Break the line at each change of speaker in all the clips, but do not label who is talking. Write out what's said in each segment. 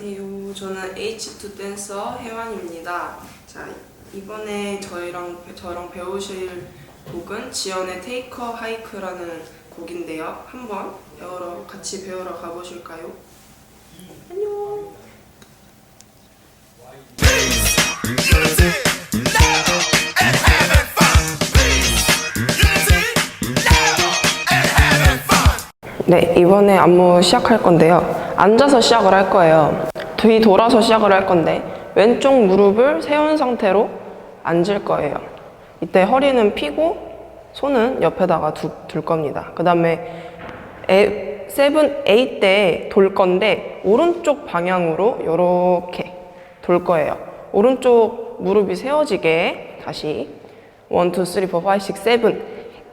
안녕하세요. 저는 H2 댄서 혜완입니다. 자, 이번에 저랑 배우실 곡은 지연의 테이커 하이크라는 곡인데요. 한번 같이 배우러 가보실까요? 안녕. 네, 이번에 안무 시작할 건데요. 앉아서 시작을 할 거예요. 뒤돌아서 시작을 할 건데 왼쪽 무릎을 세운 상태로 앉을 거예요. 이때 허리는 펴고 손은 옆에다가 둘 겁니다. 그 다음에 7, 8 때 돌 건데 오른쪽 방향으로 이렇게 돌 거예요. 오른쪽 무릎이 세워지게 다시 1, 2, 3, 4, 5, 6, 7,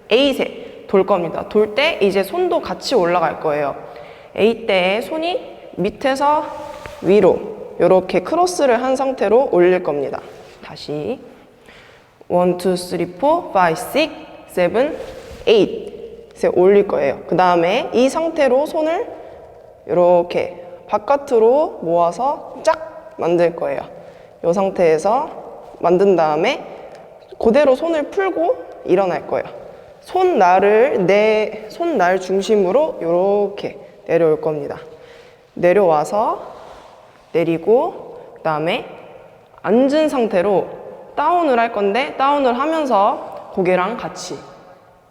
8에 돌 겁니다. 돌 때 이제 손도 같이 올라갈 거예요. 8 때 손이 밑에서 위로 이렇게 크로스를 한 상태로 올릴 겁니다. 다시 1, 2, 3, 4, 5, 6, 7, 8 올릴 거예요. 그 다음에 이 상태로 손을 이렇게 바깥으로 모아서 쫙 만들 거예요. 이 상태에서 만든 다음에 그대로 손을 풀고 일어날 거예요. 손날 중심으로 이렇게 내려올 겁니다. 내려와서 내리고 그 다음에 앉은 상태로 다운을 할 건데 다운을 하면서 고개랑 같이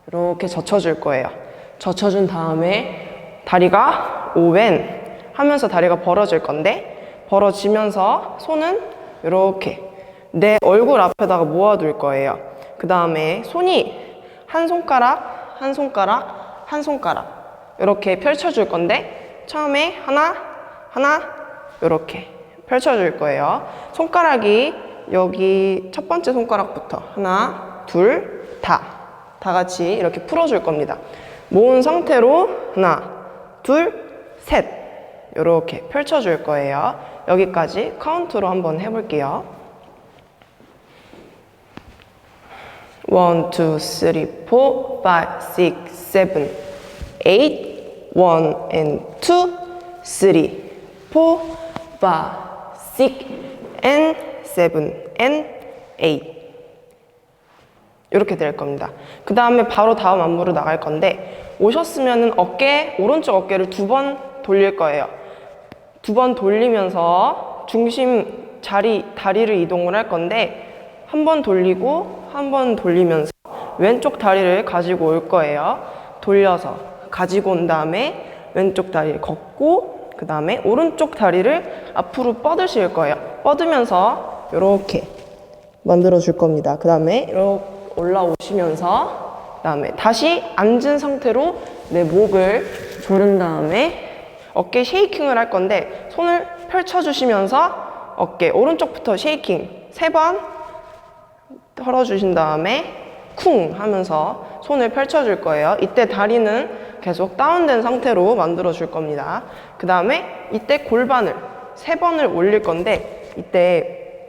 이렇게 젖혀줄 거예요. 젖혀준 다음에 다리가 오웬 하면서 다리가 벌어질 건데 벌어지면서 손은 이렇게 내 얼굴 앞에다가 모아둘 거예요. 그 다음에 손이 한 손가락, 한 손가락, 한 손가락 이렇게 펼쳐줄 건데 처음에 하나 이렇게 펼쳐줄 거예요. 손가락이 여기 첫 번째 손가락부터 하나, 둘, 다 같이 이렇게 풀어줄 겁니다. 모은 상태로 하나, 둘, 셋 이렇게 펼쳐줄 거예요. 여기까지 카운트로 한번 해볼게요. 1, 2, 3, 4, 5, 6, 7, 8 1 and 2, 3, 4, 5, 6 and 7 and 8 이렇게 될 겁니다. 그 다음에 바로 다음 안무로 나갈 건데 오셨으면은 오른쪽 어깨를 2번 돌릴 거예요. 2번 돌리면서 중심 다리를 이동을 할 건데 한 번 돌리고 한 번 돌리면서 왼쪽 다리를 가지고 올 거예요. 돌려서 가지고 온 다음에 왼쪽 다리를 걷고 그 다음에 오른쪽 다리를 앞으로 뻗으실 거예요. 뻗으면서 이렇게 만들어 줄 겁니다. 그 다음에 이렇게 올라오시면서 그 다음에 다시 앉은 상태로 내 목을 조른 다음에 어깨 쉐이킹을 할 건데 손을 펼쳐주시면서 어깨 오른쪽부터 쉐이킹 3번 털어주신 다음에 쿵 하면서 손을 펼쳐줄 거예요. 이때 다리는 계속 다운된 상태로 만들어 줄 겁니다. 그 다음에 이때 골반을 3번을 올릴 건데 이때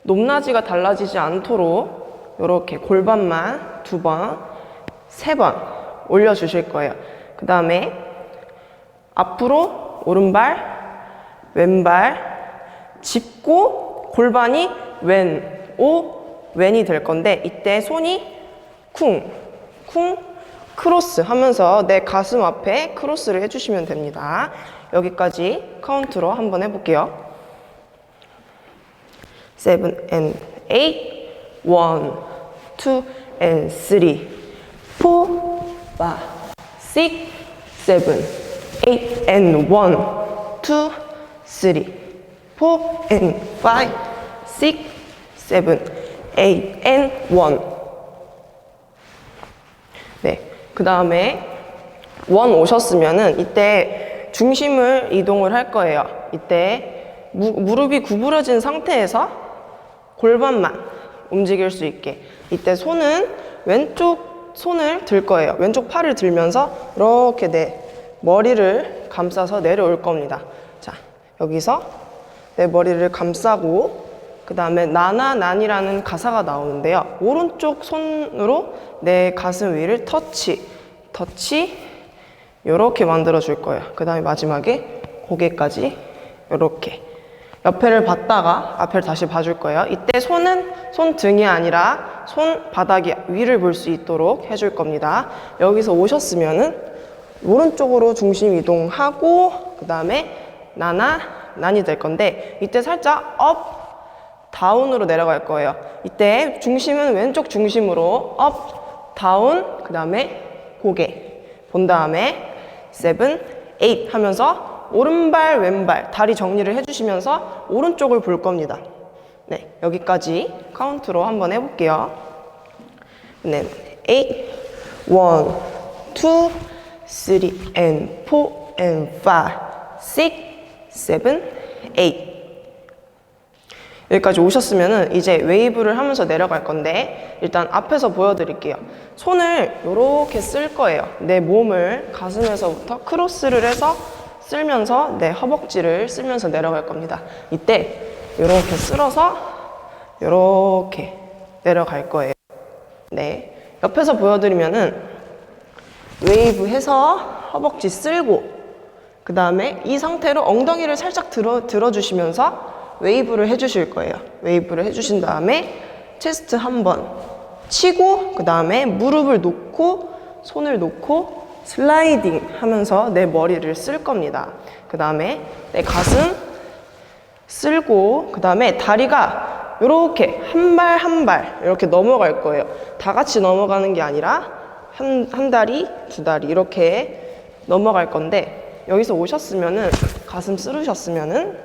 높낮이가 달라지지 않도록 이렇게 골반만 2번, 3번 올려주실 거예요. 그 다음에 앞으로 오른발, 왼발 짚고 골반이 왼이 될 건데 이때 손이 쿵 크로스 하면서 내 가슴 앞에 크로스를 해주시면 됩니다. 여기까지 카운트로 한번 해볼게요. 7 and 8 1, 2 and 3 4, 5, 6, 7 8 and 1, 2, 3 4 and 5, 6, 7 8 and 1 네, 그 다음에 1 오셨으면은 이때 중심을 이동을 할 거예요. 이때 무릎이 구부러진 상태에서 골반만 움직일 수 있게 이때 왼쪽 손을 들 거예요. 왼쪽 팔을 들면서 이렇게 내 머리를 감싸서 내려올 겁니다. 자, 여기서 내 머리를 감싸고 그 다음에 나나난이라는 가사가 나오는데요. 오른쪽 손으로 내 가슴 위를 터치 이렇게 만들어 줄 거예요. 그 다음에 마지막에 고개까지 이렇게 옆에를 봤다가 앞에를 다시 봐줄 거예요. 이때 손은 손등이 아니라 손바닥이 위를 볼 수 있도록 해줄 겁니다. 여기서 오셨으면은 오른쪽으로 중심 이동하고 그 다음에 난이 될 건데 이때 살짝 업, 다운으로 내려갈 거예요. 이때 중심은 왼쪽 중심으로 업, 다운, 그 다음에 고개 본 다음에 7, 8 하면서 오른발, 왼발 다리 정리를 해주시면서 오른쪽을 볼 겁니다. 네, 여기까지 카운트로 한번 해볼게요. 네, 8, 1, 2, 3, and 4, and 5, 6, 7, 8. 여기까지 오셨으면은 이제 웨이브를 하면서 내려갈 건데 일단 앞에서 보여드릴게요. 손을 이렇게 쓸 거예요. 내 몸을 가슴에서부터 크로스를 해서 쓸면서 내 허벅지를 쓸면서 내려갈 겁니다. 이때 이렇게 쓸어서 이렇게 내려갈 거예요. 네, 옆에서 보여드리면은 웨이브 해서 허벅지 쓸고 그 다음에 이 상태로 엉덩이를 살짝 들어주시면서 웨이브를 해주실 거예요. 웨이브를 해주신 다음에 체스트 한번 치고 그 다음에 무릎을 놓고 손을 놓고 슬라이딩 하면서 내 머리를 쓸 겁니다. 그 다음에 내 가슴 쓸고 그 다음에 다리가 이렇게 한 발 한 발 이렇게 넘어갈 거예요. 다 같이 넘어가는 게 아니라 한 다리, 두 다리 이렇게 넘어갈 건데 여기서 오셨으면은 가슴 쓸으셨으면은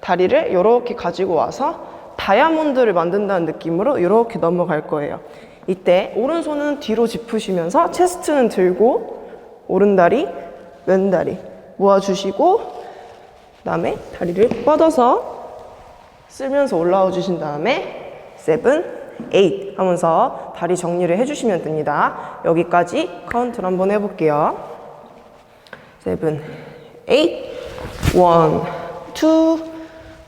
다리를 이렇게 가지고 와서 다이아몬드를 만든다는 느낌으로 이렇게 넘어갈 거예요. 이때 오른손은 뒤로 짚으시면서 체스트는 들고 오른다리, 왼다리 모아주시고 그 다음에 다리를 뻗어서 쓸면서 올라와 주신 다음에 7, 8 하면서 다리 정리를 해주시면 됩니다. 여기까지 카운트를 한번 해볼게요. 7, 8, 1, 2,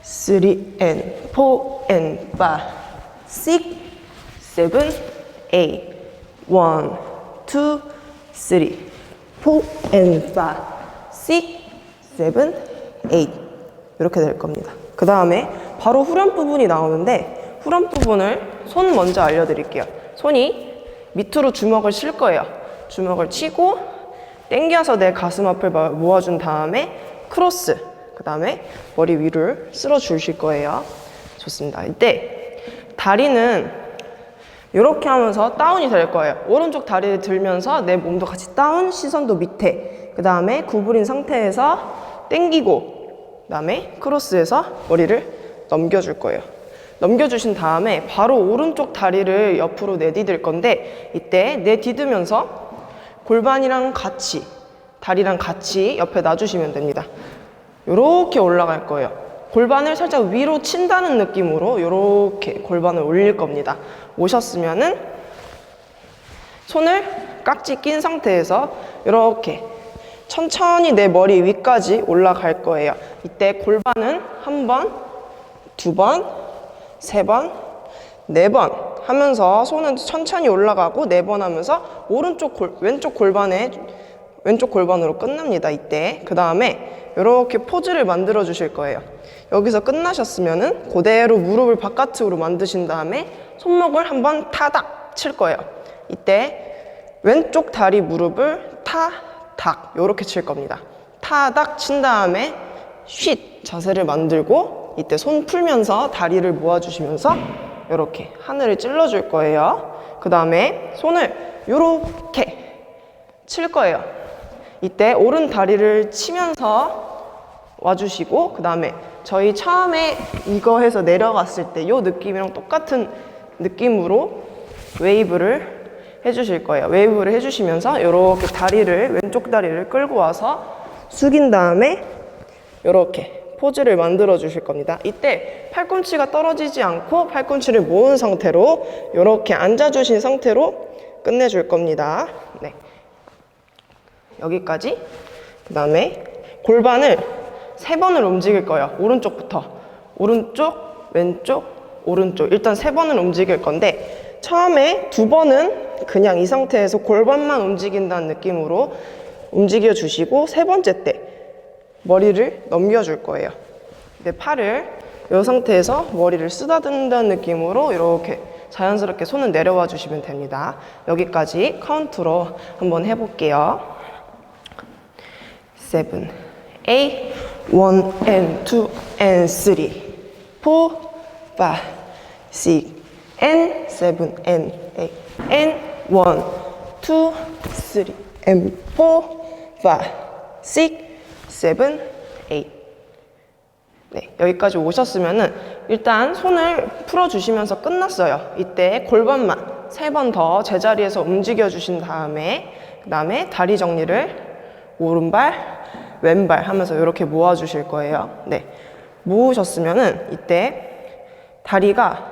3 and 4 and 5, 6, 7, 8, 1, 2, 3, 4 and 5, 6, 7, 8 이렇게 될 겁니다. 그 다음에 바로 후렴 부분이 나오는데 후렴 부분을 손 먼저 알려드릴게요. 손이 밑으로 주먹을 칠 거예요. 주먹을 치고 당겨서 내 가슴 앞을 모아준 다음에 크로스 그 다음에 머리 위를 쓸어 주실 거예요. 좋습니다. 이때 다리는 이렇게 하면서 다운이 될 거예요. 오른쪽 다리를 들면서 내 몸도 같이 다운, 시선도 밑에 그 다음에 구부린 상태에서 당기고 그 다음에 크로스해서 머리를 넘겨줄 거예요. 넘겨주신 다음에 바로 오른쪽 다리를 옆으로 내디딜 건데 이때 내디드면서 골반이랑 같이 다리랑 같이 옆에 놔주시면 됩니다. 이렇게 올라갈 거예요. 골반을 살짝 위로 친다는 느낌으로 이렇게 골반을 올릴 겁니다. 오셨으면은 손을 깍지 낀 상태에서 이렇게 천천히 내 머리 위까지 올라갈 거예요. 이때 골반은 한 번, 두 번, 세 번, 네 번 하면서 손은 천천히 올라가고 네 번 하면서 왼쪽 골반으로 끝납니다. 이때 그 다음에 이렇게 포즈를 만들어 주실 거예요. 여기서 끝나셨으면은 그대로 무릎을 바깥으로 만드신 다음에 손목을 한번 타닥 칠 거예요. 이때 왼쪽 다리 무릎을 타닥 이렇게 칠 겁니다. 타닥 친 다음에 쉿 자세를 만들고 이때 손 풀면서 다리를 모아주시면서 이렇게 하늘을 찔러줄 거예요. 그 다음에 손을 이렇게 칠 거예요. 이때 오른 다리를 치면서 와주시고 그 다음에 저희 처음에 이거 해서 내려갔을 때 이 느낌이랑 똑같은 느낌으로 웨이브를 해주실 거예요. 웨이브를 해주시면서 이렇게 왼쪽 다리를 끌고 와서 숙인 다음에 이렇게 포즈를 만들어 주실 겁니다. 이때 팔꿈치가 떨어지지 않고 팔꿈치를 모은 상태로 이렇게 앉아주신 상태로 끝내줄 겁니다. 네. 여기까지. 그 다음에 골반을 3번을 움직일 거예요. 오른쪽부터. 오른쪽, 왼쪽, 오른쪽. 일단 3번을 움직일 건데 처음에 2번은 그냥 이 상태에서 골반만 움직인다는 느낌으로 움직여 주시고 세 번째 때 머리를 넘겨줄 거예요. 내 팔을 이 상태에서 머리를 쓰다듬는다는 느낌으로 이렇게 자연스럽게 손을 내려와 주시면 됩니다. 여기까지 카운트로 한번 해볼게요. 7, 8, 1 and 2 and 3, 4, 5, 6 and 7 and 8 and 1, 2, 3 and 4, 5, 6, 7, 8. 네, 여기까지 오셨으면은 일단 손을 풀어주시면서 끝났어요. 이때 골반만 3번 더 제자리에서 움직여 주신 다음에 그 다음에 다리 정리를 오른발, 왼발 하면서 이렇게 모아 주실 거예요. 네, 모으셨으면은 이때 다리가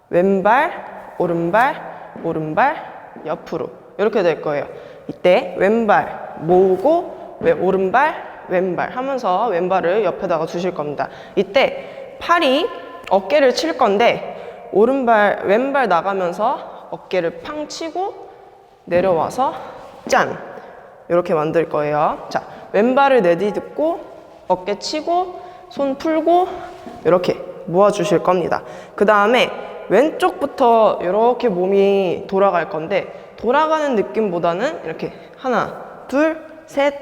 왼발, 오른발, 오른발, 옆으로 이렇게 될 거예요. 이때 왼발 모으고 오른발, 왼발 하면서 왼발을 옆에다가 두실 겁니다. 이때 팔이 어깨를 칠 건데 오른발, 왼발 나가면서 어깨를 팡 치고 내려와서 짠! 이렇게 만들 거예요. 자, 왼발을 내딛고 어깨 치고 손 풀고 이렇게 모아주실 겁니다. 그 다음에 왼쪽부터 이렇게 몸이 돌아갈 건데 돌아가는 느낌보다는 이렇게 하나, 둘, 셋,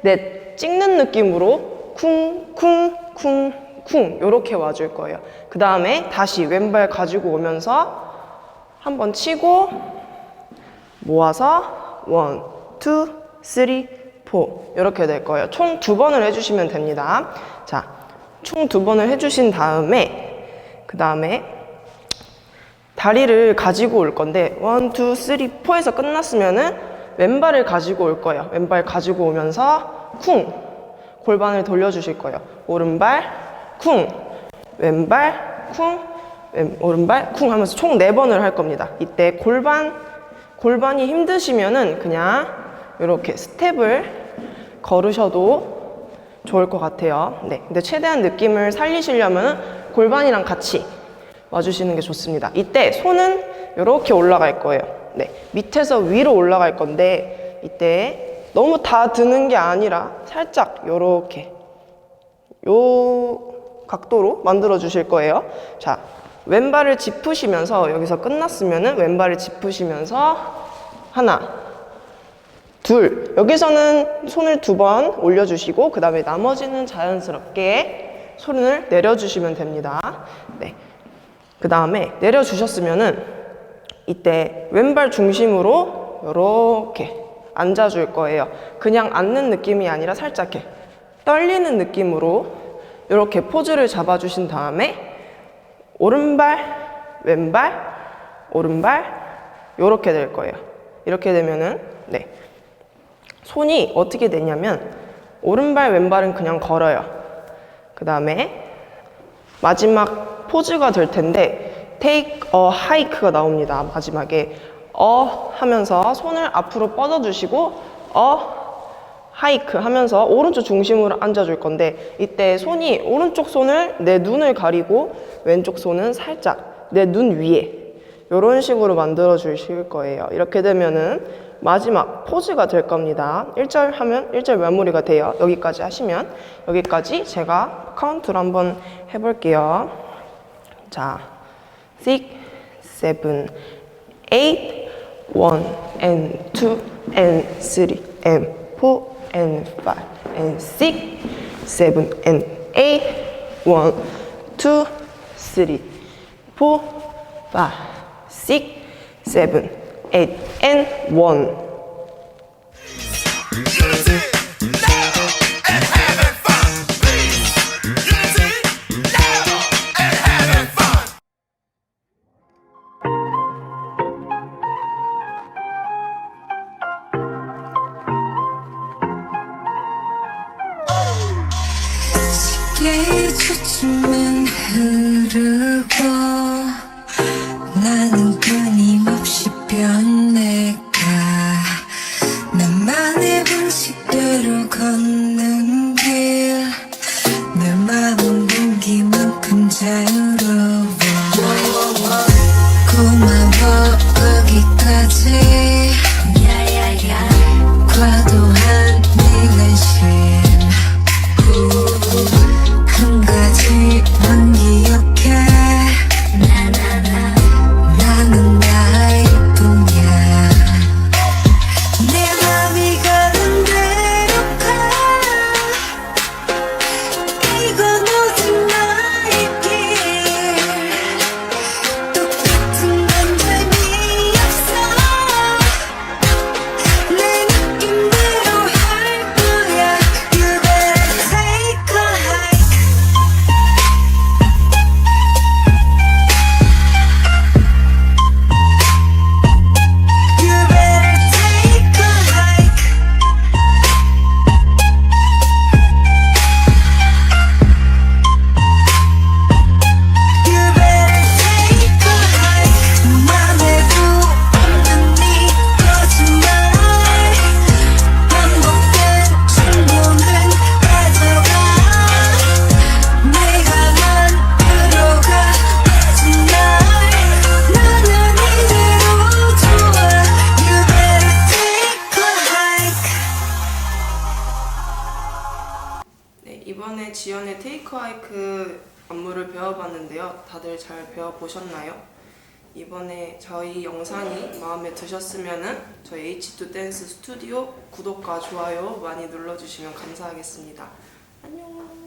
넷 찍는 느낌으로 쿵, 쿵, 쿵, 쿵 이렇게 와줄 거예요. 그 다음에 다시 왼발 가지고 오면서 한번 치고 모아서 1, 2, 3, 4 이렇게 될 거예요. 총 2번을 해주시면 됩니다. 자, 총 2번을 해주신 다음에 그 다음에 다리를 가지고 올 건데 1, 2, 3, 4에서 끝났으면은 왼발을 가지고 올 거예요. 왼발 가지고 오면서 쿵 골반을 돌려주실 거예요. 오른발 쿵 왼발 쿵 오른발 쿵 하면서 총 4번을 할 겁니다. 이때 골반이 힘드시면은 그냥 이렇게 스텝을 걸으셔도 좋을 것 같아요. 네, 근데 최대한 느낌을 살리시려면 골반이랑 같이 와주시는 게 좋습니다. 이때 손은 이렇게 올라갈 거예요. 네, 밑에서 위로 올라갈 건데 이때 너무 다 드는 게 아니라 살짝 이렇게 요 각도로 만들어 주실 거예요. 자, 왼발을 짚으시면서 여기서 끝났으면은 왼발을 짚으시면서 하나, 둘. 여기서는 손을 2번 올려주시고 그 다음에 나머지는 자연스럽게 손을 내려주시면 됩니다. 네. 그 다음에 내려주셨으면은 이때 왼발 중심으로 이렇게 앉아줄 거예요. 그냥 앉는 느낌이 아니라 살짝 이렇게 떨리는 느낌으로 이렇게 포즈를 잡아주신 다음에 오른발, 왼발, 오른발 이렇게 될 거예요. 이렇게 되면은 네, 손이 어떻게 되냐면 오른발, 왼발은 그냥 걸어요. 그 다음에 마지막 포즈가 될 텐데 take a hike가 나옵니다. 마지막에 하면서 손을 앞으로 뻗어주시고 hike 하면서 오른쪽 중심으로 앉아줄 건데 이때 손이 오른쪽 손을 내 눈을 가리고 왼쪽 손은 살짝 내 눈 위에 이런 식으로 만들어 주실 거예요. 이렇게 되면은 마지막 포즈가 될 겁니다. 1절 하면 1절 마무리가 돼요. 여기까지 하시면 여기까지 제가 카운트로 한번 해볼게요. 자, 6, 7, 8 1 and 2 and 3 and 4 and 5 and 6 7 and 8 1, 2, 3, 4, 5, 6, 7, 8 and 1.
초침은 흐르고 나는 끊임없이 변해가 나만의 방식대로 걷는 길 내 마음은 공기만큼 자유로워 고마워 거기까지 과도한 네 관심 한 가지
지연의 테이크 하이크 안무를 배워봤는데요. 다들 잘 배워보셨나요? 이번에 저희 영상이 마음에 드셨으면 저희 H2 댄스 스튜디오 구독과 좋아요 많이 눌러주시면 감사하겠습니다. 안녕.